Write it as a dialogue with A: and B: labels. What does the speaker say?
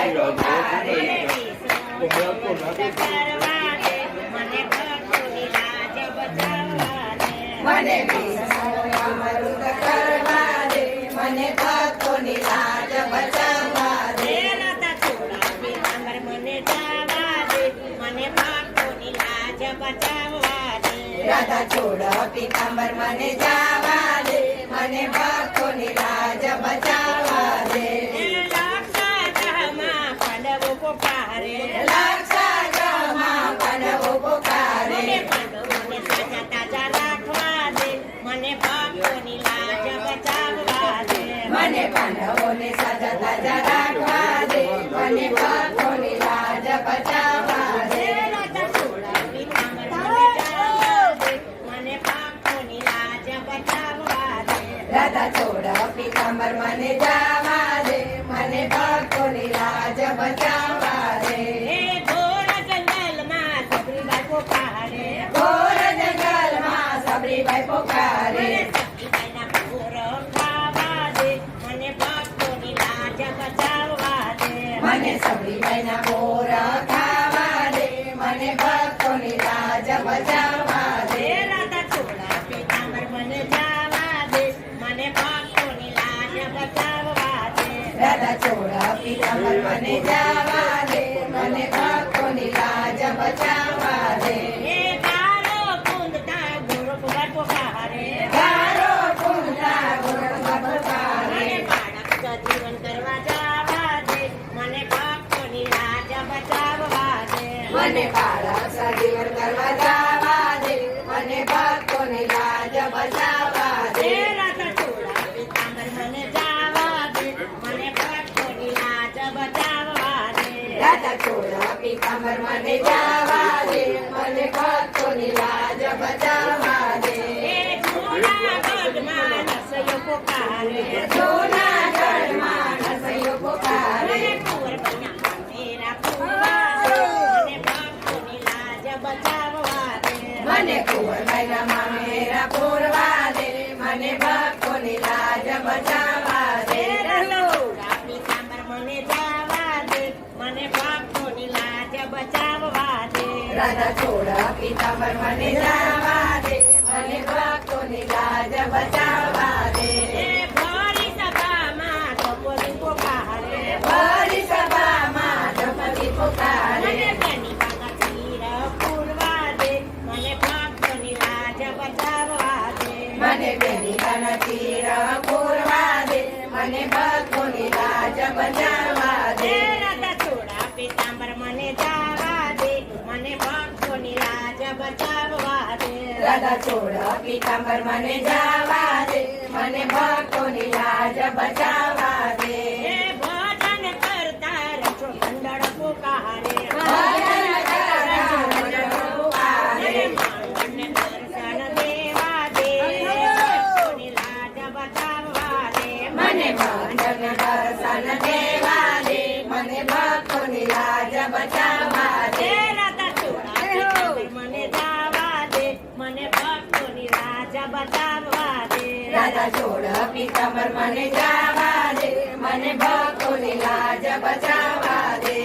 A: મને અમૃત કરવા દે, મને ભક્તોની લાજ બચાવવા દે.
B: રાધા ચોળા પીતાંબર મને જાવા દે, મને ભક્તોની લાજ બચાવવા દે.
A: રાધા ચોળા પીતાંબર મને જાવા દે, મને ભક્તોની લાજ બચાવવા દે.
B: લાક્ષાગૃહમાં પાંડવો પોકારે,
A: લાક્ષાગૃહમાં પાંડવો પોકારે.
B: મને પાંડવોને તાજા તાજા રાખવા દે, મને ભક્તોની લાજ બચાવવા દે.
A: મને પાંડવોને સાજા તાજા રાખવા દે, મને ભક્તોની લાજ બચાવવા દે.
B: રાધા ચોળા પીતાંબર મને જાવા દે, મને ભક્તોની લાજ બચાવવા દે.
A: રાધા ચોળા પીતાંબર મને જાવા દે, મને ભક્તોની લાજ બચાવવા દે.
B: હે ઘોર જંગલમાં સબરીબાઈ પોકારે,
A: ઘોર જંગલમાં સબરીબાઈ પોકારે.
B: મને સબરીબાઈના ઘોર ખાવા દે, મને ભક્તોની લાજ બચાવવા દે.
A: મને સબરીબાઈના બોર ખાવા દે, મને ભક્તોની લાજ બચાવવા દે.
B: રાધા ચોળા પીતાંબર મને જાવા દે, મને ભક્તોની લાજ બચાવવા દે.
A: રાધા ચોળા પીતાંબર મને જાવા દે, મને ભક્તોની લાજ બચાવવા દે.
B: હે કારો કુંદતા ગોરખભાઈ પોકારે,
A: ગારો કુંડા ગોરખા પોકારે.
B: મને બાળક સજીવન કરવા જાવા દે, મને ભક્તોની લાજ બચાવવા દે.
A: મને બાળક સજીવન કરવા જાવા દે, મને ભક્તોની લાજ બચાવવા દે.
B: રાધા ચોળા પીતાંબર મને જાવા દે, મને ભક્તોની લાજ બચાવવા દે.
A: રાધા ચોળા પીતાંબર મને જાવા દે, મને ભક્તોની લાજ બચાવવા દે.
B: હે જૂનાગઢમાં નરસૈયો પોકારે,
A: જૂનાગઢમાં નરસૈયો પોકારે.
B: મને કુંવરબાઈના મેરા પૂરવા દે, મને ભક્તોની લાજ બચાવવા દે.
A: મને કુંવરબાઈના મામેરા પૂરવા દે, મને ભક્તોની લાજ બચાવવા દે.
B: રાધા ચોળા પીતાંબર મને જાવા દે, મને ભક્તોની લાજ બચાવવા દે.
A: રાધા ચોળા પીતાંબર મને જાવા દે, મને ભક્તોની લાજ બચાવવા દે.
B: હે ભરી સભામાં દ્રૌપદી પોકારે,
A: ભરી સભામાં દ્રૌપદી પોકારે.
B: મને બેની બાના ચીર પૂરવા દે, મને ભક્તોની લાજ બચાવવા દે.
A: મને બેનિકાના તીર પૂરવા દે, મને ભક્તોની લાજ બચાવવા દે.
B: રાધા ચોળા પીતાંબર મને જાવા દે, મને ભક્તોની લાજ બચાવવા દે.
A: રાધા ચોળા પીતાંબર મને જાવા દે, મને ભક્તોની લાજ બચાવવા દે.
B: હે ભજન કરતા રચો મંડળ પોકારે,
A: ભજન કરતા મંડળ પોકારે.
B: મને માંગણને દર્શન દેવા દે, ભક્તોની લાજ બચાવવા દે.
A: મને મંડળને દર્શન દેવા દે, મને ભક્તોની લાજ બચાવવા દે.
B: રાધા ચોળા પીતાંબર મને જાવા દે, મને ભક્તોની લાજ બચાવવા દે.
A: રાધા ચોળા પીતાંબર મને જાવા દે, મને ભક્તોની લાજ બચાવવા દે.